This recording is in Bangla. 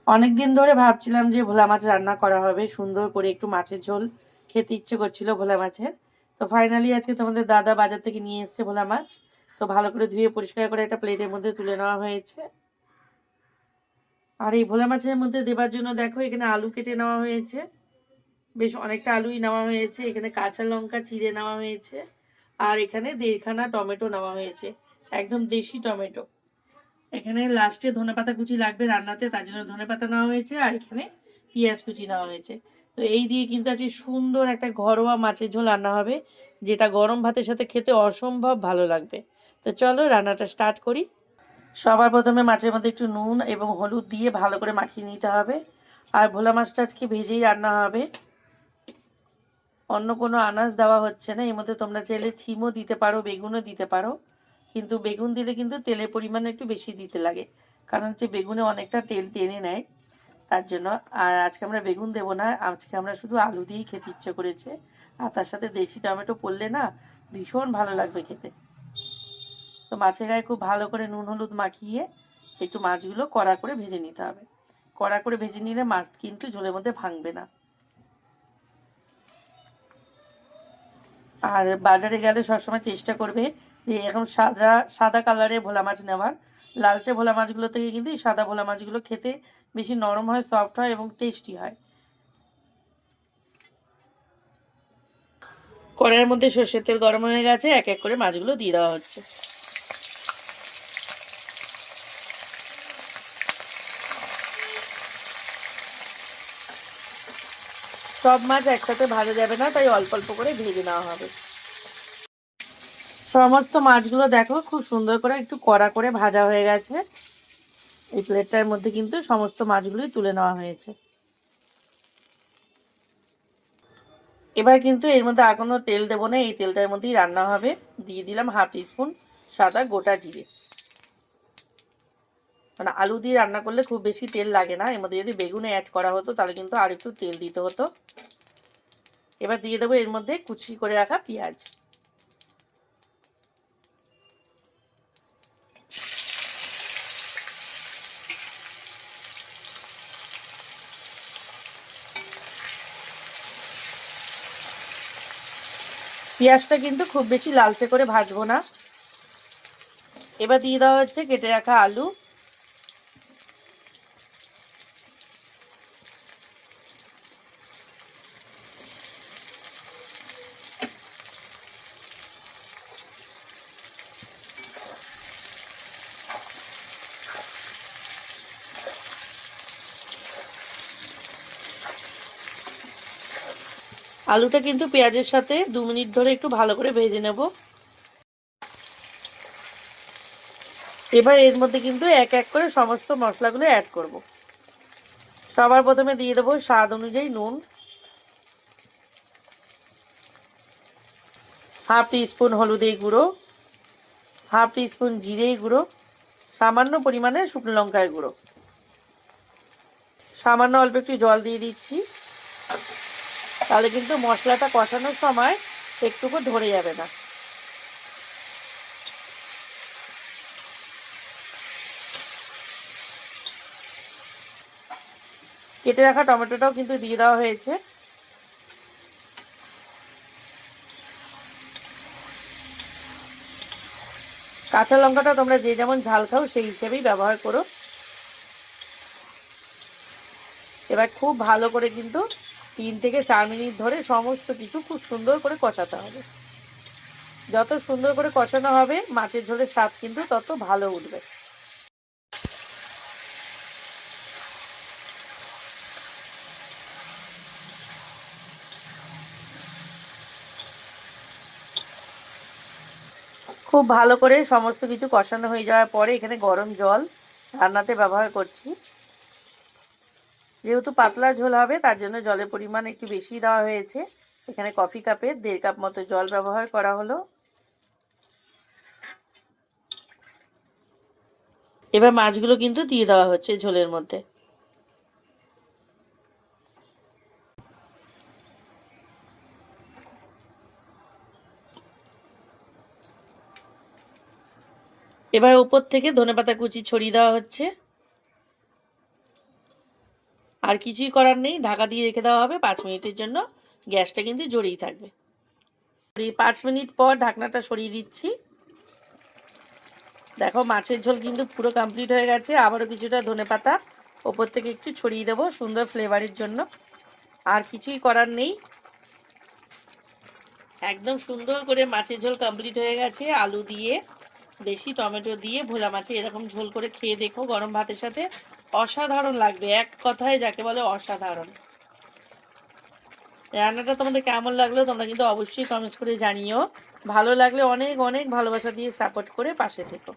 অনেকদিন ধরে ভাবছিলাম যে ভোলা মাছ রান্না করা হবে, সুন্দর করে একটু মাছের ঝোল খেতে ইচ্ছে করছিল ভোলা মাছের। তো ফাইনালি আজকে তোমাদের দাদা বাজার থেকে নিয়ে এসেছে ভোলা মাছ। তো ভালো করে ধুয়ে পরিষ্কার করে একটা প্লেটের মধ্যে তুলে নেওয়া হয়েছে। আর এই ভোলা মাছের মধ্যে দেবার জন্য দেখো এখানে আলু কেটে নেওয়া হয়েছে, বেশ অনেকটা আলুই নেওয়া হয়েছে। এখানে কাঁচা লঙ্কা চিড়ে নেওয়া হয়েছে, আর এখানে 1.5খানা টমেটো নেওয়া হয়েছে, একদম দেশি টমেটো। এখানে লাস্টে ধনেপাতা কুচি লাগবে রান্নাতে, তার জন্য ধনেপাতা নেওয়া হয়েছে, আর এখানে পেঁয়াজ কুচি নেওয়া হয়েছে। তো এই দিয়ে কিন্তু আজকে সুন্দর একটা ঘরোয়া মাছের ঝোল রান্না হবে, যেটা গরম ভাতের সাথে খেতে অসম্ভব ভালো লাগবে। তো চলো রান্নাটা স্টার্ট করি। সবার প্রথমে মাছের মধ্যে একটু নুন এবং হলুদ দিয়ে ভালো করে মাখিয়ে নিতে হবে। আর ভোলা মাছটা আজকে ভেজেই রান্না হবে, অন্য কোনো আনাজ দেওয়া হচ্ছে না। এর মধ্যে তোমরা চাইলে ছিমও দিতে পারো, বেগুনও দিতে পারো, কিন্তু বেগুন দিলে কিন্তু তেলের পরিমাণ একটু বেশি দিতে লাগে, কারণ হচ্ছে বেগুনে অনেকটা তেল টেনে নেয়, তার জন্য। আর আজকে আমরা বেগুন দেবো না, আজকে আমরা শুধু আলু দিয়েই খেতে ইচ্ছে করেছে। আর তার সাথে দেশি টমেটো পড়লে না ভীষণ ভালো লাগবে খেতে। তো মাছের গায়ে খুব ভালো করে নুন হলুদ মাখিয়ে একটু মাছগুলো কড়া করে ভেজে নিতে হবে। কড়া করে ভেজে নিলে মাছ কিন্তু ঝোলের মধ্যে ভাঙবে না। আর বাজারে গেলে সবসময় চেষ্টা করবে যে এখন সাদা সাদা কালারের ভোলা মাছ নেওয়ার। লালচে ভোলা মাছগুলো থেকে কিন্তু এই সাদা ভোলা মাছগুলো খেতে বেশি নরম হয়, সফট হয় এবং টেস্টি হয়। কড়াইয়ের মধ্যে সর্ষের তেল গরম হয়ে গেছে, এক এক করে মাছগুলো দিয়ে দেওয়া হচ্ছে। সব মাছ একসাথে ভাজা যাবে না, তাই অল্প অল্প করে ভেজে নেওয়া হবে। সমস্ত মাছগুলো দেখো খুব সুন্দর করে একটু কড়া করে ভাজা হয়ে গেছে। এই প্লেটটার মধ্যে কিন্তু সমস্ত মাছগুলোই তুলে নেওয়া হয়েছে। এবার কিন্তু এর মধ্যে আর কোনো তেল দেবো না, এই তেলটার মধ্যেই রান্না হবে। দিয়ে দিলাম 1/2 টিস্পুন সাদা গোটা জিরে। মানে আলু দিয়ে রান্না করলে খুব বেশি তেল লাগে না, এর মধ্যে যদি বেগুনে অ্যাড করা হতো তাহলে কিন্তু আর একটু তেল দিতে হতো। এবার দিয়ে দেবো এর মধ্যে কুচি করে রাখা পেঁয়াজ। পেঁয়াজটা কিন্তু খুব বেশি লালচে করে ভাজবো না। এবার দিয়ে দেওয়া হচ্ছে কেটে রাখা আলু। আলুটা কিন্তু পেঁয়াজের সাথে 2 মিনিট ধরে একটু ভালো করে ভেজে নেব। এবার এর মধ্যে কিন্তু এক এক করে সমস্ত মশলাগুলো অ্যাড করব। সবার প্রথমে দিয়ে দেবো স্বাদ অনুযায়ী নুন, 1/2 টিস্পুন হলুদের গুঁড়ো, 1/2 টিস্পুন জিরে গুঁড়ো, সামান্য পরিমাণে শুকনো লঙ্কার গুঁড়ো, সামান্য অল্প একটু জল দিয়ে দিচ্ছি, তাহলে কিন্তু মশলাটা কষানোর সময় একটুকু ধরে যাবে না। কেটে রাখা টমেটোটাও কিন্তু দিয়ে দেওয়া হয়েছে। কাঁচা লঙ্কাটা তোমরা যে যেমন ঝাল খাও সেই হিসেবেই ব্যবহার করো। এবার খুব ভালো করে কিন্তু 3 থেকে 4 মিনিট ধরে সমস্ত কিছু খুব সুন্দর করে কষাতে হবে। যত সুন্দর করে কষানো হবে মাছের ঝোলের স্বাদ কিন্তু তত ভালো উঠবে। খুব ভালো করে সমস্ত কিছু কষানো হয়ে যাওয়ার পরে এখানে গরম জল রান্নাতে ব্যবহার করছি। যেহেতু পাতলা ঝোল হবে তার জন্য জলের পরিমাণ একটু বেশি দেওয়া হয়েছে। এখানে কফি কাপের 1.5 কাপ মতো জল ব্যবহার করা হলো। এবার মাছগুলো কিন্তু দিয়ে দেওয়া হচ্ছে ঝোলের মধ্যে। এবার উপর থেকে ধনেপাতা কুচি ছড়িয়ে দেওয়া হচ্ছে। আর কিছুই করার নেই, ঢাকা দিয়ে রেখে দেওয়া হবে 5 মিনিটের জন্য। গ্যাসটা কিন্তু জোরেই থাকবে। 5 মিনিট পর ঢাকনাটা সরিয়ে দিচ্ছি। দেখো মাছের ঝোল কিন্তু পুরো কমপ্লিট হয়ে গেছে। আবারও কিছুটা ধনেপাতা ওপর থেকে একটু ছড়িয়ে দেবো সুন্দর ফ্লেভারের জন্য। আর কিছুই করার নেই, একদম সুন্দর করে মাছের ঝোল কমপ্লিট হয়ে গেছে। আলু দিয়ে, দেশি টমেটো দিয়ে ভোলা মাছে এরকম ঝোল করে খেয়ে দেখো গরম ভাতের সাথে, অসাধারণ লাগবে। এক কথায় যাকে বলে অসাধারণ। রান্নাটা তোমাদের কেমন লাগলো তোমরা কিন্তু অবশ্যই কমেন্টস করে জানিও। ভালো লাগলে অনেক অনেক ভালোবাসা দিয়ে সাপোর্ট করে পাশে থেকো।